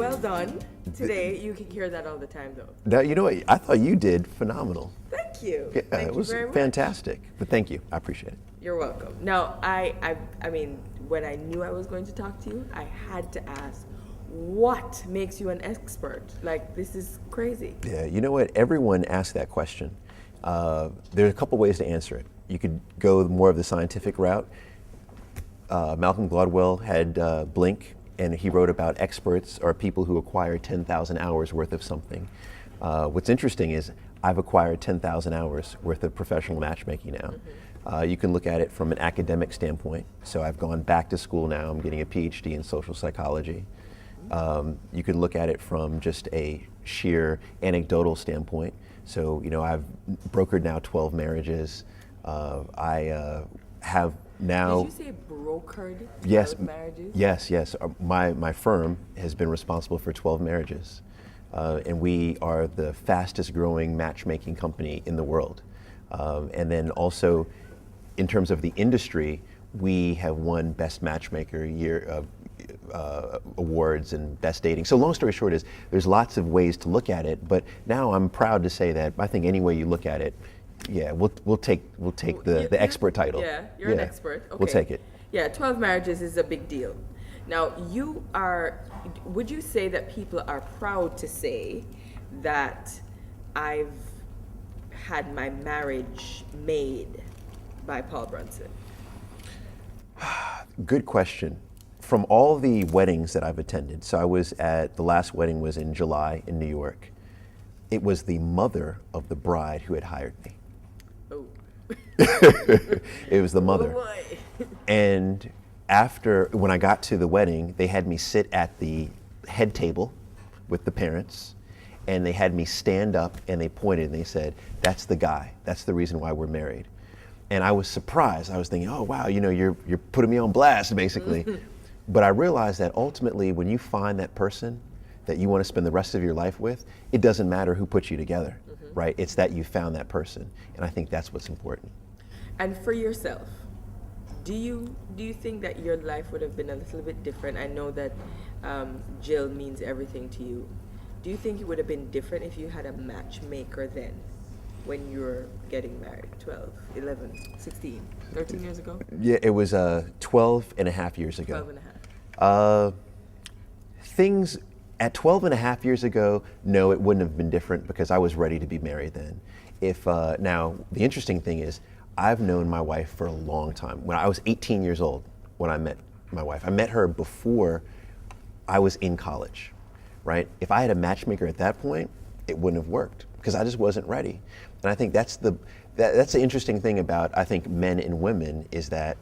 well done. Today, you can hear that all the time, though. Now, you know what? I thought you did phenomenal. Thank you. Yeah, Thank it you was very much. fantastic. But thank you. I appreciate it. You're welcome. Now, I mean, when I knew I was going to talk to you, I had to ask, what makes you an expert? Like, this is crazy. Yeah, you know what? Everyone asks that question. There are a couple ways to answer it. You could go more of the scientific route. Malcolm Gladwell had Blink, and he wrote about experts or people who acquire 10,000 hours worth of something. What's interesting is I've acquired 10,000 hours worth of professional matchmaking now. You can look at it from an academic standpoint. So I've gone back to school now. I'm getting a PhD in social psychology. You can look at it from just a sheer anecdotal standpoint. So, you know, I've brokered now 12 marriages. I have now. Did you say brokered Yes, 12 marriages? Yes. My firm has been responsible for 12 marriages. And we are the fastest growing matchmaking company in the world. And then also, in terms of the industry, we have won Best Matchmaker year awards and Best Dating. So long story short is there's lots of ways to look at it, but now I'm proud to say that I think any way you look at it, yeah, we'll take the expert title. Yeah, you're an expert. Okay. We'll take it. Yeah, 12 marriages is a big deal. Now, would you say that people are proud to say that I've had my marriage made by Paul Brunson? Good question. From all the weddings that I've attended, so the last wedding was in July in New York. It was the mother of the bride who had hired me. Oh. It was the mother. Oh boy. And when I got to the wedding, they had me sit at the head table with the parents, and they had me stand up, and they pointed and they said, "That's the guy. That's the reason why we're married." And I was surprised. I was thinking, "Oh wow, you're putting me on blast, basically." But I realized that ultimately, when you find that person that you want to spend the rest of your life with, it doesn't matter who put you together, right? It's that you found that person, and I think that's what's important. And for yourself, do you think that your life would have been a little bit different? I know that Jill means everything to you. Do you think it would have been different if you had a matchmaker then, when you were getting married, 12, 11, 16, 13 years ago? Yeah, it was 12 and a half years ago. 12 and a half. Things at 12 and a half years ago, no, it wouldn't have been different because I was ready to be married then. Now, the interesting thing is, I've known my wife for a long time. When I was 18 years old, when I met my wife, I met her before I was in college, right? If I had a matchmaker at that point, it wouldn't have worked because I just wasn't ready. And I think that's the interesting thing about, I think, men and women is that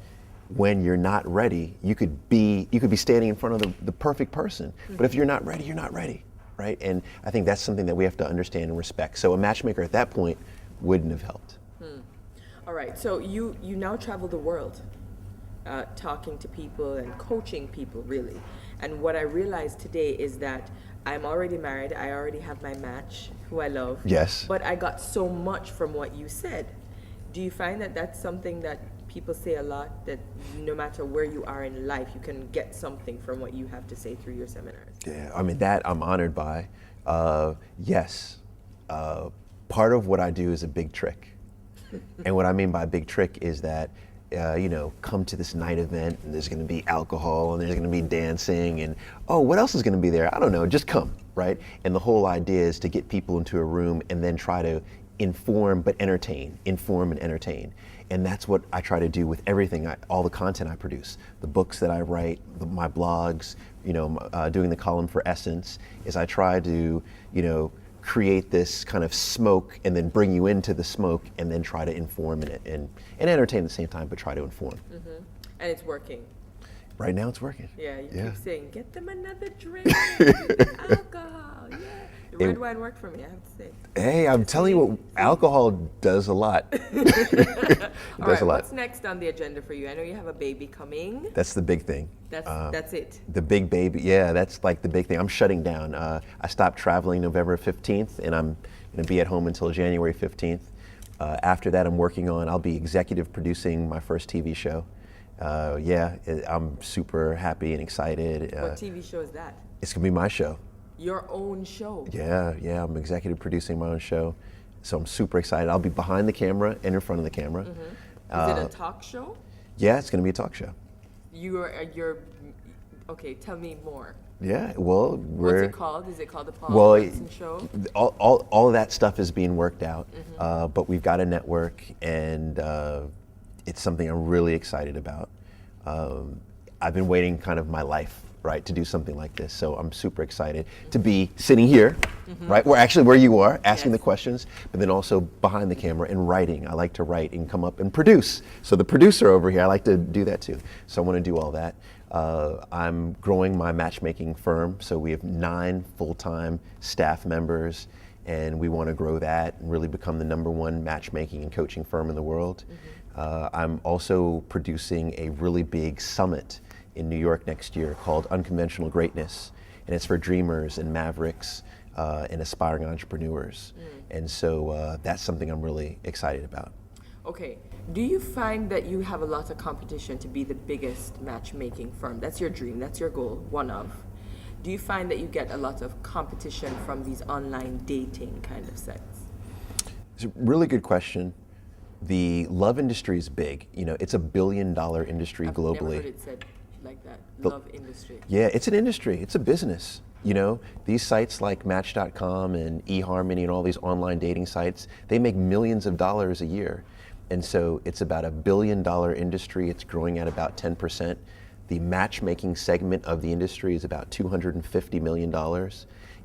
when you're not ready, you could be standing in front of the perfect person. But if you're not ready, you're not ready, right? And I think that's something that we have to understand and respect. So a matchmaker at that point wouldn't have helped. All right, so you now travel the world, talking to people and coaching people, really. And what I realized today is that I'm already married. I already have my match, who I love. Yes. But I got so much from what you said. Do you find that that's something that people say a lot, that no matter where you are in life, you can get something from what you have to say through your seminars? Yeah, I mean, that I'm honored by. Yes, part of what I do is a big trick. And what I mean by a big trick is that, come to this night event and there's gonna be alcohol and there's gonna be dancing and, oh, what else is gonna be there? I don't know, just come, right? And the whole idea is to get people into a room and then try to inform but entertain, inform and entertain. And that's what I try to do with everything, all the content I produce, the books that I write, my blogs, doing the column for Essence, is I try to, create this kind of smoke and then bring you into the smoke and then try to inform and entertain at the same time, but try to inform. Mm-hmm. And it's working. Right now it's working. Yeah, you keep saying, get them another drink, alcohol, yeah. The red wine worked for me, I have to say. Hey, I'm telling you what, alcohol does a lot. It does a lot. What's next on the agenda for you? I know you have a baby coming. That's the big thing. That's it. The big baby, yeah, that's like the big thing. I'm shutting down. I stopped traveling November 15th, and I'm going to be at home until January 15th. After that, I'll be executive producing my first TV show. I'm super happy and excited. What TV show is that? It's going to be my show. Your own show. Yeah, I'm executive producing my own show. So I'm super excited. I'll be behind the camera and in front of the camera. Is it a talk show? Yeah, it's going to be a talk show. You're okay. Tell me more. Yeah, well, What's it called? Is it called the Paul Brunson Show? All of that stuff is being worked out, but we've got a network, and it's something I'm really excited about. I've been waiting kind of my life, right, to do something like this, so I'm super excited to be sitting here, right, where you are, asking the questions, but then also behind the camera and writing. I like to write and come up and produce. So the producer over here, I like to do that too. So I want to do all that. I'm growing my matchmaking firm, so we have 9 full-time staff members, and we want to grow that and really become the #1 matchmaking and coaching firm in the world. I'm also producing a really big summit in New York next year called Unconventional Greatness, and it's for dreamers and mavericks and aspiring entrepreneurs. And so that's something I'm really excited about. Okay. Do you find that you have a lot of competition to be the biggest matchmaking firm? That's your dream, that's your goal, one of. Do you find that you get a lot of competition from these online dating kind of sites? It's a really good question. The love industry is big. You know, it's a $1 billion industry globally. I've never heard it said like that, love industry. Yeah, it's an industry, it's a business. You know, these sites like Match.com and eHarmony and all these online dating sites, they make millions of dollars a year. And so it's about a $1 billion industry. It's growing at about 10%. The matchmaking segment of the industry is about $250 million.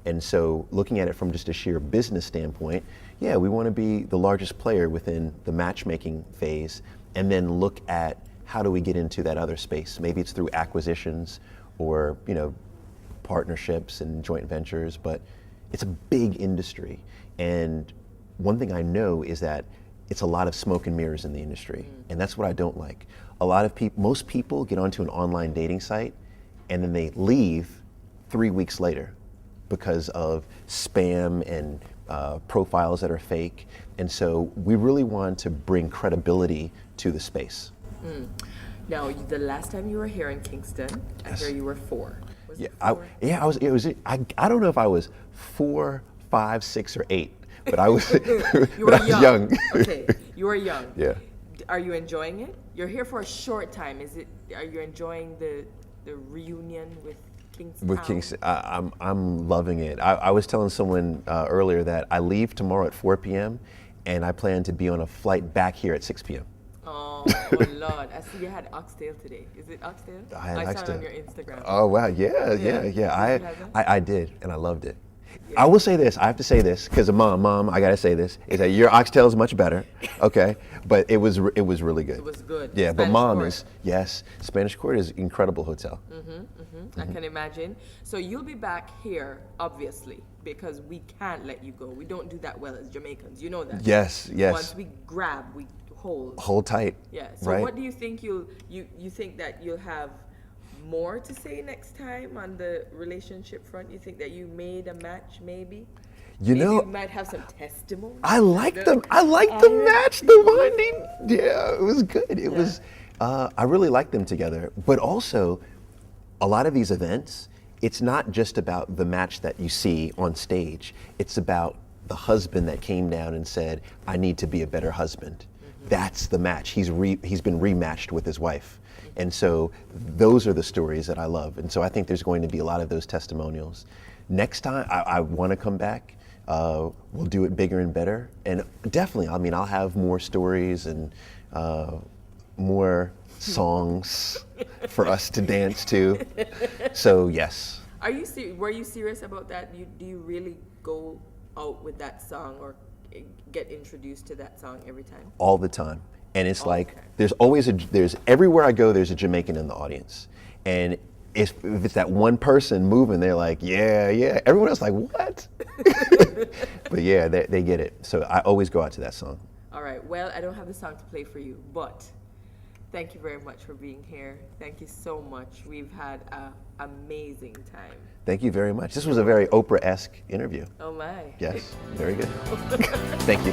And so looking at it from just a sheer business standpoint, yeah, we want to be the largest player within the matchmaking phase, and then look at how do we get into that other space. Maybe it's through acquisitions or, you know, partnerships and joint ventures, but it's a big industry. And one thing I know is that it's a lot of smoke and mirrors in the industry, and that's what I don't like. A lot of people, most people get onto an online dating site and then they leave 3 weeks later because of spam and profiles that are fake. And so we really want to bring credibility to the space. Now, the last time you were here in Kingston, I hear you were 4. Was Yeah, it 4? I don't know if I was 4, 5, 6, or 8. But I was, You were young. young. Okay, you were young. Yeah. Are you enjoying it? You're here for a short time. Are you enjoying the reunion with Kingston? With Kingston, I'm loving it. I was telling someone earlier that I leave tomorrow at 4 p.m. and I plan to be on a flight back here at 6 p.m. Oh Lord! I see you had oxtail today. Is it oxtail? I had saw it oxtail on your Instagram. Oh wow, yeah. Did you have that? I did, and I loved it. I will say this, I have to say this, because mom, I gotta say this, is that your oxtail is much better, okay? But it was really good. It was good. Yeah, Spanish but mom Court. is, yes, Spanish Court is incredible hotel. I can imagine. So you'll be back here, obviously, because we can't let you go. We don't do that well as Jamaicans. You know that. Yes. Once we grab, we hold. Hold tight. Yeah. So right? what do you think you think that you'll have more to say next time on the relationship front? You think that you made a match, maybe? You know, you might have some testimony. I like them. I like the match, the bonding. Yeah, it was good. It was. I really like them together. But also, a lot of these events, it's not just about the match that you see on stage. It's about the husband that came down and said, "I need to be a better husband." That's the match. He's been rematched with his wife. And so those are the stories that I love. And so I think there's going to be a lot of those testimonials. Next time, I want to come back. We'll do it bigger and better. And definitely, I mean, I'll have more stories and more songs for us to dance to. So yes. Were you serious about that? Do you really go out with that song or get introduced to that song every time? All the time. And it's like, there's everywhere I go, there's a Jamaican in the audience. And if it's that one person moving, they're like, yeah. Everyone else like, what? But yeah, they get it. So I always go out to that song. All right, well, I don't have the song to play for you, but thank you very much for being here. Thank you so much. We've had an amazing time. Thank you very much. This was a very Oprah-esque interview. Oh my. Yes, very good. Thank you.